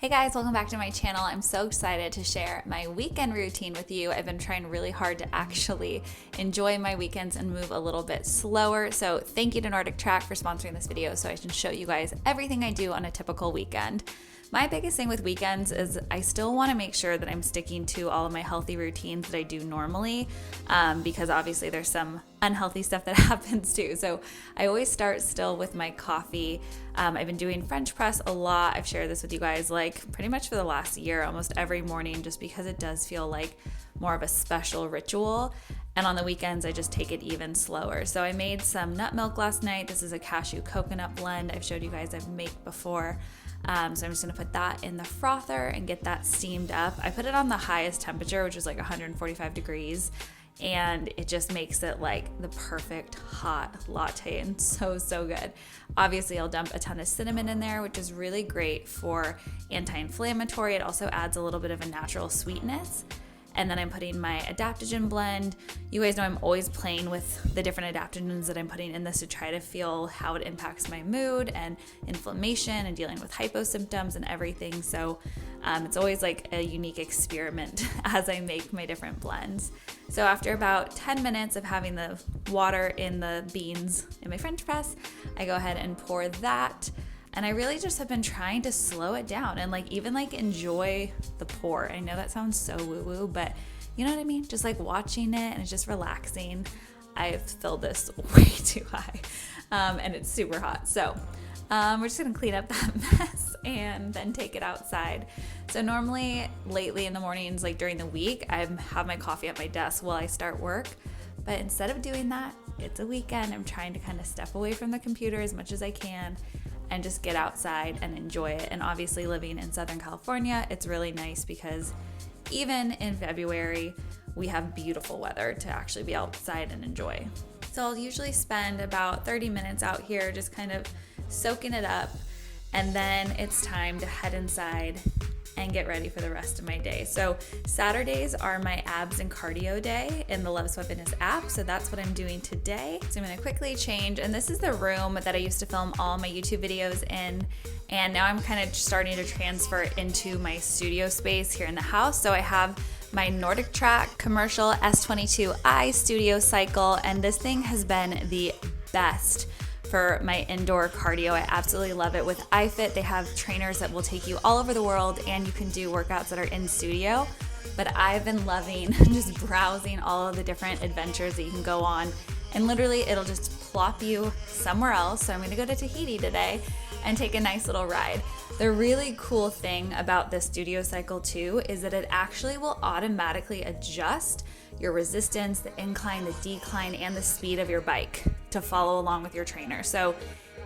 Hey guys, welcome back to my channel. I'm so excited to share my weekend routine with you. I've been trying really hard to actually enjoy my weekends and move a little bit slower. So thank you to Nordic Track for sponsoring this video so I can show you guys everything I do on a typical weekend. My biggest thing with weekends is I still want to make sure that I'm sticking to all of my healthy routines that I do normally because obviously there's some unhealthy stuff that happens too. So I always start still with my coffee. I've been doing French press a lot. I've shared this with you guys like pretty much for the last year, almost every morning, just because it does feel like more of a special ritual. And on the weekends, I just take it even slower. So I made some nut milk last night. This is a cashew coconut blend I've showed you guys I've made before. So I'm just gonna put that in the frother and get that steamed up. I put it on the highest temperature, which is like 145 degrees. And it just makes it like the perfect hot latte and so good. Obviously, I'll dump a ton of cinnamon in there, which is really great for anti-inflammatory. It also adds a little bit of a natural sweetness. And then I'm putting my adaptogen blend. You guys know I'm always playing with the different adaptogens that I'm putting in this to try to feel how it impacts my mood and inflammation and dealing with hypo symptoms and everything. So it's always like a unique experiment as I make my different blends. So after about 10 minutes of having the water in the beans in my French press, I go ahead and pour that. And I really just have been trying to slow it down and even enjoy the pour. I know that sounds so woo-woo, but you know what I mean? Just like watching it and it's just relaxing. I've filled this way too high and it's super hot. So we're just gonna clean up that mess and then take it outside. So normally lately in the mornings, like during the week, I have my coffee at my desk while I start work. But instead of doing that, it's a weekend. I'm trying to kind of step away from the computer as much as I can and just get outside and enjoy it. And obviously living in Southern California, it's really nice because even in February, we have beautiful weather to actually be outside and enjoy. So I'll usually spend about 30 minutes out here just kind of soaking it up. And then it's time to head inside and get ready for the rest of my day. So Saturdays are my abs and cardio day in the LSF Fitness app. So that's what I'm doing today. So I'm gonna quickly change. And this is the room that I used to film all my YouTube videos in. And now I'm kind of starting to transfer into my studio space here in the house. So I have my Nordic Track commercial S22i studio cycle. And this thing has been the best for my indoor cardio. I absolutely love it. With iFit, they have trainers that will take you all over the world and you can do workouts that are in studio. But I've been loving just browsing all of the different adventures that you can go on. And literally it'll just plop you somewhere else. So I'm gonna go to Tahiti today and take a nice little ride. The really cool thing about this studio cycle too is that it actually will automatically adjust your resistance, the incline, the decline, and the speed of your bike to follow along with your trainer. So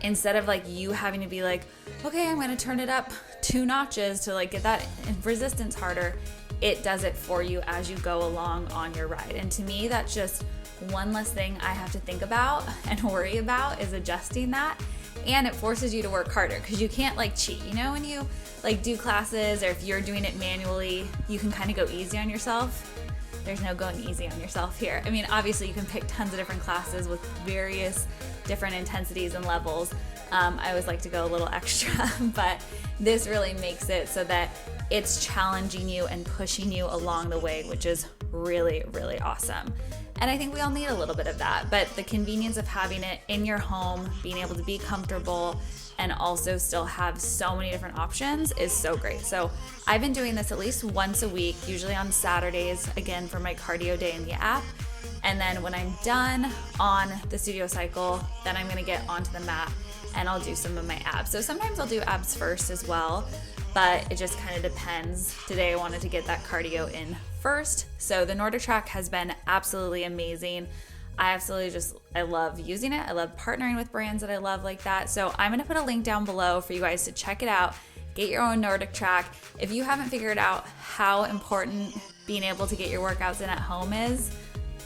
instead of you having to be like, okay, I'm gonna turn it up 2 notches to get that resistance harder, it does it for you as you go along on your ride. And to me, that's just one less thing I have to think about and worry about is adjusting that. And it forces you to work harder because you can't cheat. You know, when you do classes or if you're doing it manually, you can kind of go easy on yourself. There's no going easy on yourself here. I mean, obviously you can pick tons of different classes with various different intensities and levels. I always like to go a little extra, but this really makes it so that it's challenging you and pushing you along the way, which is really, really awesome. And I think we all need a little bit of that, but the convenience of having it in your home, being able to be comfortable, and also still have so many different options is so great. So I've been doing this at least once a week, usually on Saturdays, again, for my cardio day in the app. And then when I'm done on the studio cycle, then I'm gonna get onto the mat and I'll do some of my abs. So sometimes I'll do abs first as well, but it just kind of depends. Today I wanted to get that cardio in first. So the Nordic Track has been absolutely amazing. I love using it. I love partnering with brands that I love like that. So I'm gonna put a link down below for you guys to check it out. Get your own Nordic Track. If you haven't figured out how important being able to get your workouts in at home is,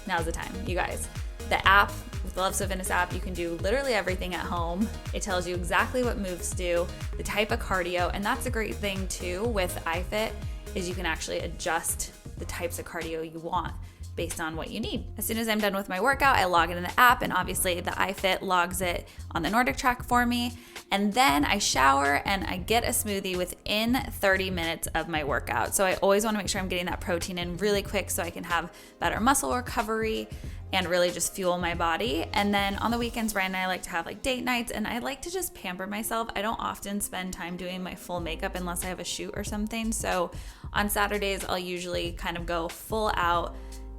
now's the time, you guys. The app, with the LSF Fitness app, you can do literally everything at home. It tells you exactly what moves do, the type of cardio, and that's a great thing too with iFit, is you can actually adjust the types of cardio you want based on what you need. As soon as I'm done with my workout, I log into the app, and obviously the iFit logs it on the Nordic Track for me. And then I shower and I get a smoothie within 30 minutes of my workout. So I always want to make sure I'm getting that protein in really quick so I can have better muscle recovery and really just fuel my body. And then on the weekends, Ryan and I like to have like date nights, and I like to just pamper myself. I don't often spend time doing my full makeup unless I have a shoot or something. So on Saturdays, I'll usually kind of go full out,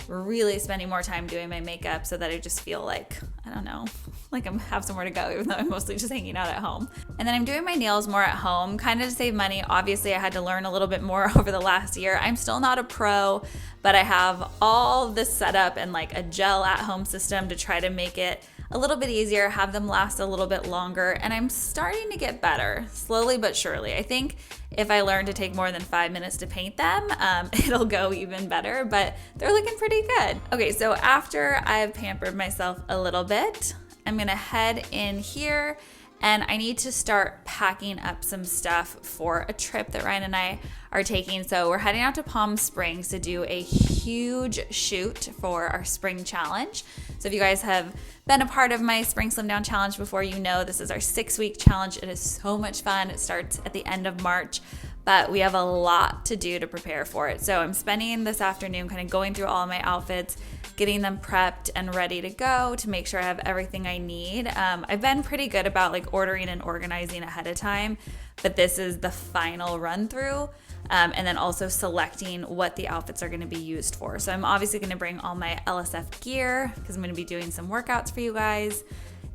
really spending more time doing my makeup so that I just feel like, I don't know, like I have somewhere to go, even though I'm mostly just hanging out at home. And then I'm doing my nails more at home, kind of to save money. Obviously, I had to learn a little bit more over the last year. I'm still not a pro, but I have all this set up and like a gel at home system to try to make it a little bit easier, have them last a little bit longer. And I'm starting to get better, slowly but surely. I think if I learn to take more than 5 minutes to paint them, it'll go even better, but they're looking pretty good. Okay, so after I've pampered myself a little bit, I'm gonna head in here, and I need to start packing up some stuff for a trip that Ryan and I are taking. So we're heading out to Palm Springs to do a huge shoot for our spring challenge. So if you guys have been a part of my Spring Slim Down Challenge before, you know this is our 6-week challenge. It is so much fun. It starts at the end of March, but we have a lot to do to prepare for it. So I'm spending this afternoon kind of going through all of my outfits, getting them prepped and ready to go to make sure I have everything I need. I've been pretty good about like ordering and organizing ahead of time, but this is the final run through. And then also selecting what the outfits are going to be used for. So I'm obviously going to bring all my LSF gear because I'm going to be doing some workouts for you guys,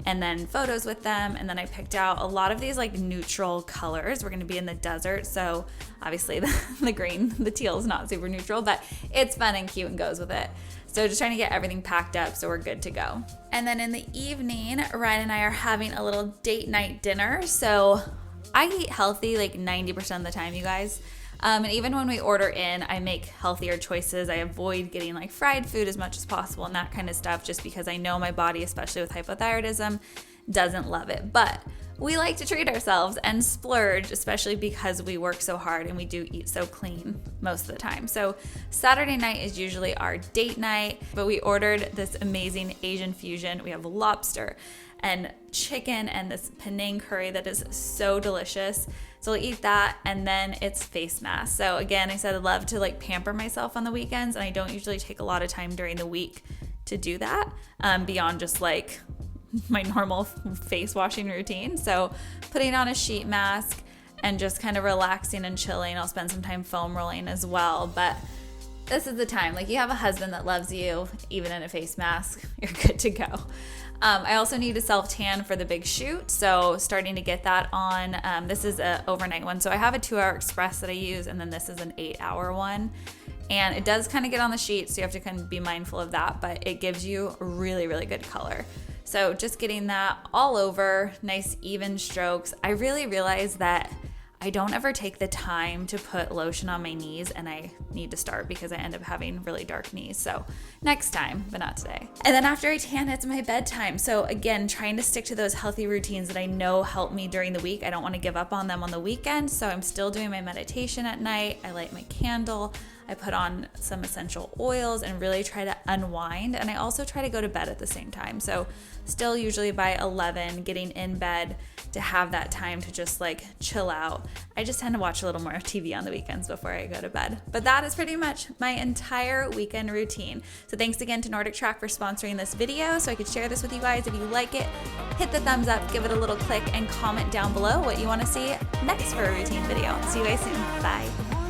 and then photos with them. And then I picked out a lot of these like neutral colors. We're going to be in the desert, so obviously the green, the teal is not super neutral, but it's fun and cute and goes with it. So just trying to get everything packed up so we're good to go. And then in the evening, Ryan and I are having a little date night dinner. So I eat healthy like 90% of the time, you guys. And even when we order in, I make healthier choices. I avoid getting like fried food as much as possible and that kind of stuff, just because I know my body, especially with hypothyroidism, doesn't love it. But we like to treat ourselves and splurge, especially because we work so hard and we do eat so clean most of the time. So Saturday night is usually our date night, but we ordered this amazing Asian fusion. We have lobster and chicken and this Penang curry that is so delicious. So I'll eat that, and then it's face masks. So again, I said I love to like pamper myself on the weekends, and I don't usually take a lot of time during the week to do that beyond just like my normal face washing routine. So putting on a sheet mask and just kind of relaxing and chilling. I'll spend some time foam rolling as well, but this is the time. Like, you have a husband that loves you, even in a face mask, you're good to go. I also need a self-tan for the big shoot, so starting to get that on. This is an overnight one. So I have a 2-hour express that I use, and then this is an 8-hour one. And it does kind of get on the sheet, so you have to kind of be mindful of that, but it gives you really, really good color. So just getting that all over, nice even strokes. I really realized that I don't ever take the time to put lotion on my knees, and I need to start because I end up having really dark knees. So next time, but not today. And then after I tan, it's my bedtime. So again, trying to stick to those healthy routines that I know help me during the week. I don't want to give up on them on the weekend. So I'm still doing my meditation at night. I light my candle. I put on some essential oils and really try to unwind. And I also try to go to bed at the same time. So still usually by 11, getting in bed to have that time to just like chill out. I just tend to watch a little more TV on the weekends before I go to bed. But that is pretty much my entire weekend routine. So thanks again to Nordic Track for sponsoring this video so I could share this with you guys. If you like it, hit the thumbs up, give it a little click, and comment down below what you want to see next for a routine video. See you guys soon. Bye.